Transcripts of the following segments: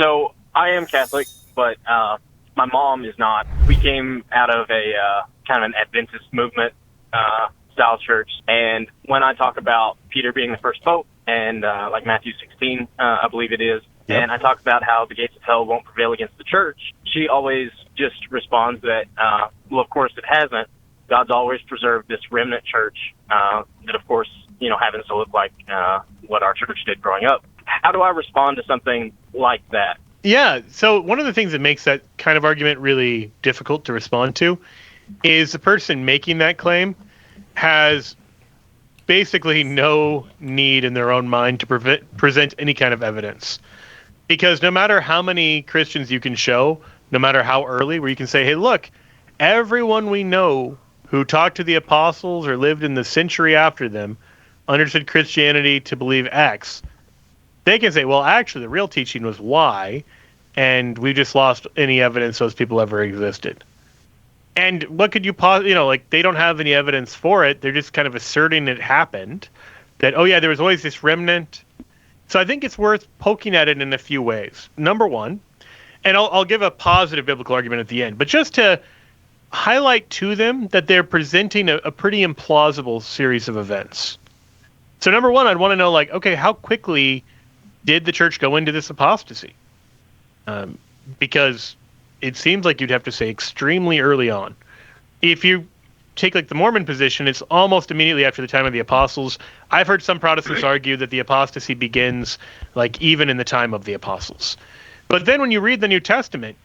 So I am Catholic, but my mom is not. We came out of a kind of an Adventist movement style church, and when I talk about Peter being the first pope, and like Matthew 16, I believe it is, Yep. and I talk about how the gates of hell won't prevail against the church, she always just responds that, well, of course it hasn't. God's always preserved this remnant church that, of course, happens to look like what our church did growing up. How do I respond to something like that? Yeah, so one of the things that makes that kind of argument really difficult to respond to is the person making that claim has basically no need in their own mind to present any kind of evidence. Because no matter how many Christians you can show, no matter how early, where you can say, hey, look, everyone we know who talked to the apostles or lived in the century after them understood Christianity to believe X, they can say, well, actually, the real teaching was Y, and we just lost any evidence those people ever existed. And what could you they don't have any evidence for it. They're just kind of asserting it happened, that, oh, yeah, there was always this remnant. So I think it's worth poking at it in a few ways. Number one, and I'll give a positive biblical argument at the end, but just to highlight to them that they're presenting a pretty implausible series of events. So number one, I'd want to know, okay, how quickly did the church go into this apostasy? Because it seems like you'd have to say extremely early on. If you take the Mormon position, it's almost immediately after the time of the apostles. I've heard some Protestants argue that the apostasy begins even in the time of the apostles. But then when you read the New Testament,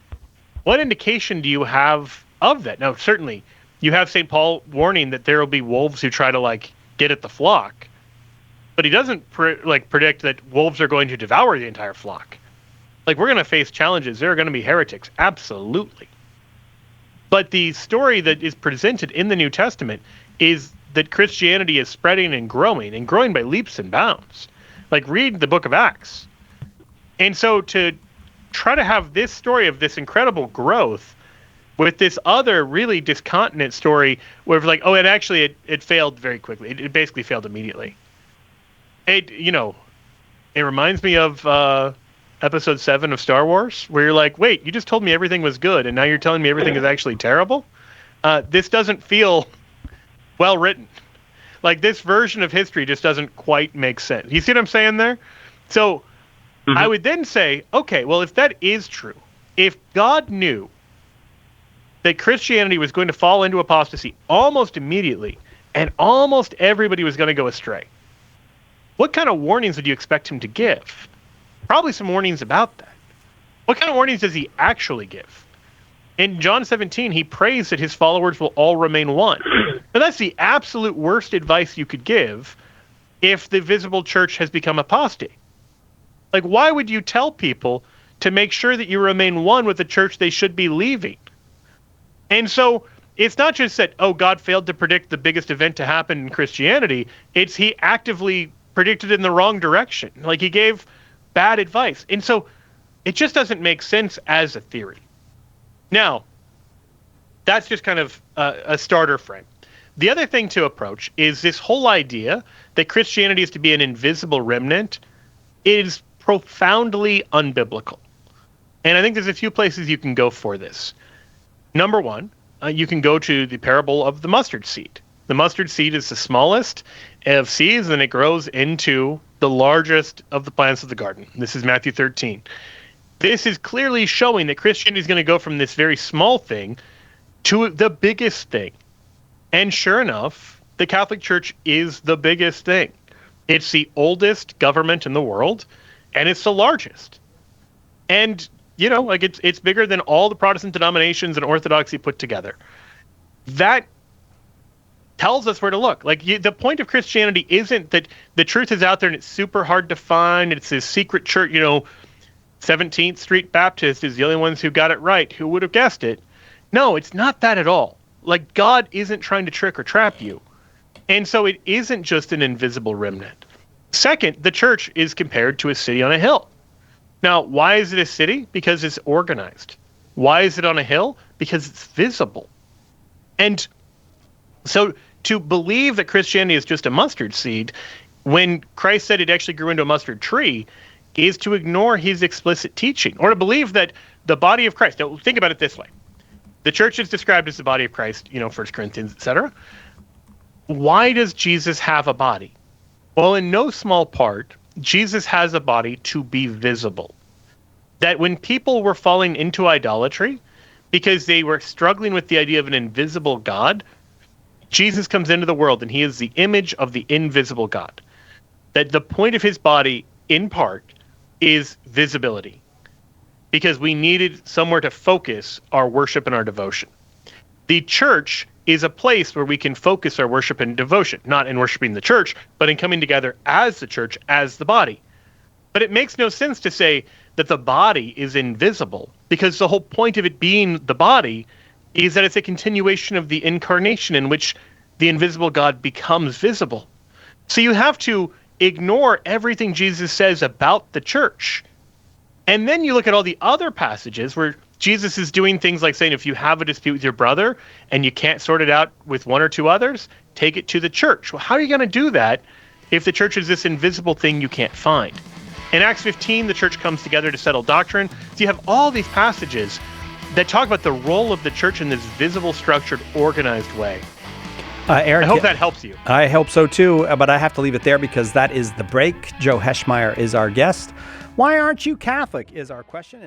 what indication do you have of that? Now, certainly, you have St. Paul warning that there will be wolves who try to get at the flock. But he doesn't predict that wolves are going to devour the entire flock. We're going to face challenges. There are going to be heretics. Absolutely. But the story that is presented in the New Testament is that Christianity is spreading and growing by leaps and bounds. Read the book of Acts. And so to try to have this story of this incredible growth with this other really discontinent story where it failed very quickly. It basically failed immediately. It reminds me of episode 7 of Star Wars, where you're wait, you just told me everything was good, and now you're telling me everything is actually terrible? This doesn't feel well written. This version of history just doesn't quite make sense. You see what I'm saying there? So I would then say, okay, well, if that is true, if God knew that Christianity was going to fall into apostasy almost immediately, and almost everybody was going to go astray, what kind of warnings would you expect him to give? Probably some warnings about that. What kind of warnings does he actually give? In John 17, he prays that his followers will all remain one. Now, that's the absolute worst advice you could give if the visible church has become apostate. Why would you tell people to make sure that you remain one with the church they should be leaving? And so it's not just that, oh, God failed to predict the biggest event to happen in Christianity. It's he actively predicted in the wrong direction. He gave bad advice. And so it just doesn't make sense as a theory. Now, that's just kind of a starter frame. The other thing to approach is this whole idea that Christianity is to be an invisible remnant is profoundly unbiblical. And I think there's a few places you can go for this. Number one, you can go to the parable of the mustard seed. The mustard seed is the smallest of seeds, and it grows into the largest of the plants of the garden. This is Matthew 13. This is clearly showing that Christianity is going to go from this very small thing to the biggest thing. And sure enough, the Catholic Church is the biggest thing. It's the oldest government in the world, and it's the largest. And, it's bigger than all the Protestant denominations and Orthodoxy put together. That tells us where to look. The point of Christianity isn't that the truth is out there and it's super hard to find. It's this secret church, 17th Street Baptist is the only ones who got it right. Who would have guessed it? No, it's not that at all. God isn't trying to trick or trap you. And so it isn't just an invisible remnant. Second, the church is compared to a city on a hill. Now, why is it a city? Because it's organized. Why is it on a hill? Because it's visible. And so to believe that Christianity is just a mustard seed, when Christ said it actually grew into a mustard tree, is to ignore his explicit teaching, or to believe that the body of Christ. Now, think about it this way. The church is described as the body of Christ, 1 Corinthians, etc. Why does Jesus have a body? Well, in no small part, Jesus has a body to be visible. That when people were falling into idolatry, because they were struggling with the idea of an invisible God, Jesus comes into the world and he is the image of the invisible God. That the point of his body, in part, is visibility. Because we needed somewhere to focus our worship and our devotion. The church is a place where we can focus our worship and devotion, not in worshiping the church, but in coming together as the church, as the body. But it makes no sense to say that the body is invisible, because the whole point of it being the body is that it's a continuation of the incarnation in which the invisible God becomes visible. So you have to ignore everything Jesus says about the church. And then you look at all the other passages where Jesus is doing things like saying, if you have a dispute with your brother and you can't sort it out with one or two others, take it to the church. Well, how are you going to do that if the church is this invisible thing you can't find? In Acts 15, the church comes together to settle doctrine. So you have all these passages that talk about the role of the church in this visible, structured, organized way. Eric, I hope that helps you. I hope so too, but I have to leave it there because that is the break. Joe Heschmeyer is our guest. Why aren't you Catholic is our question.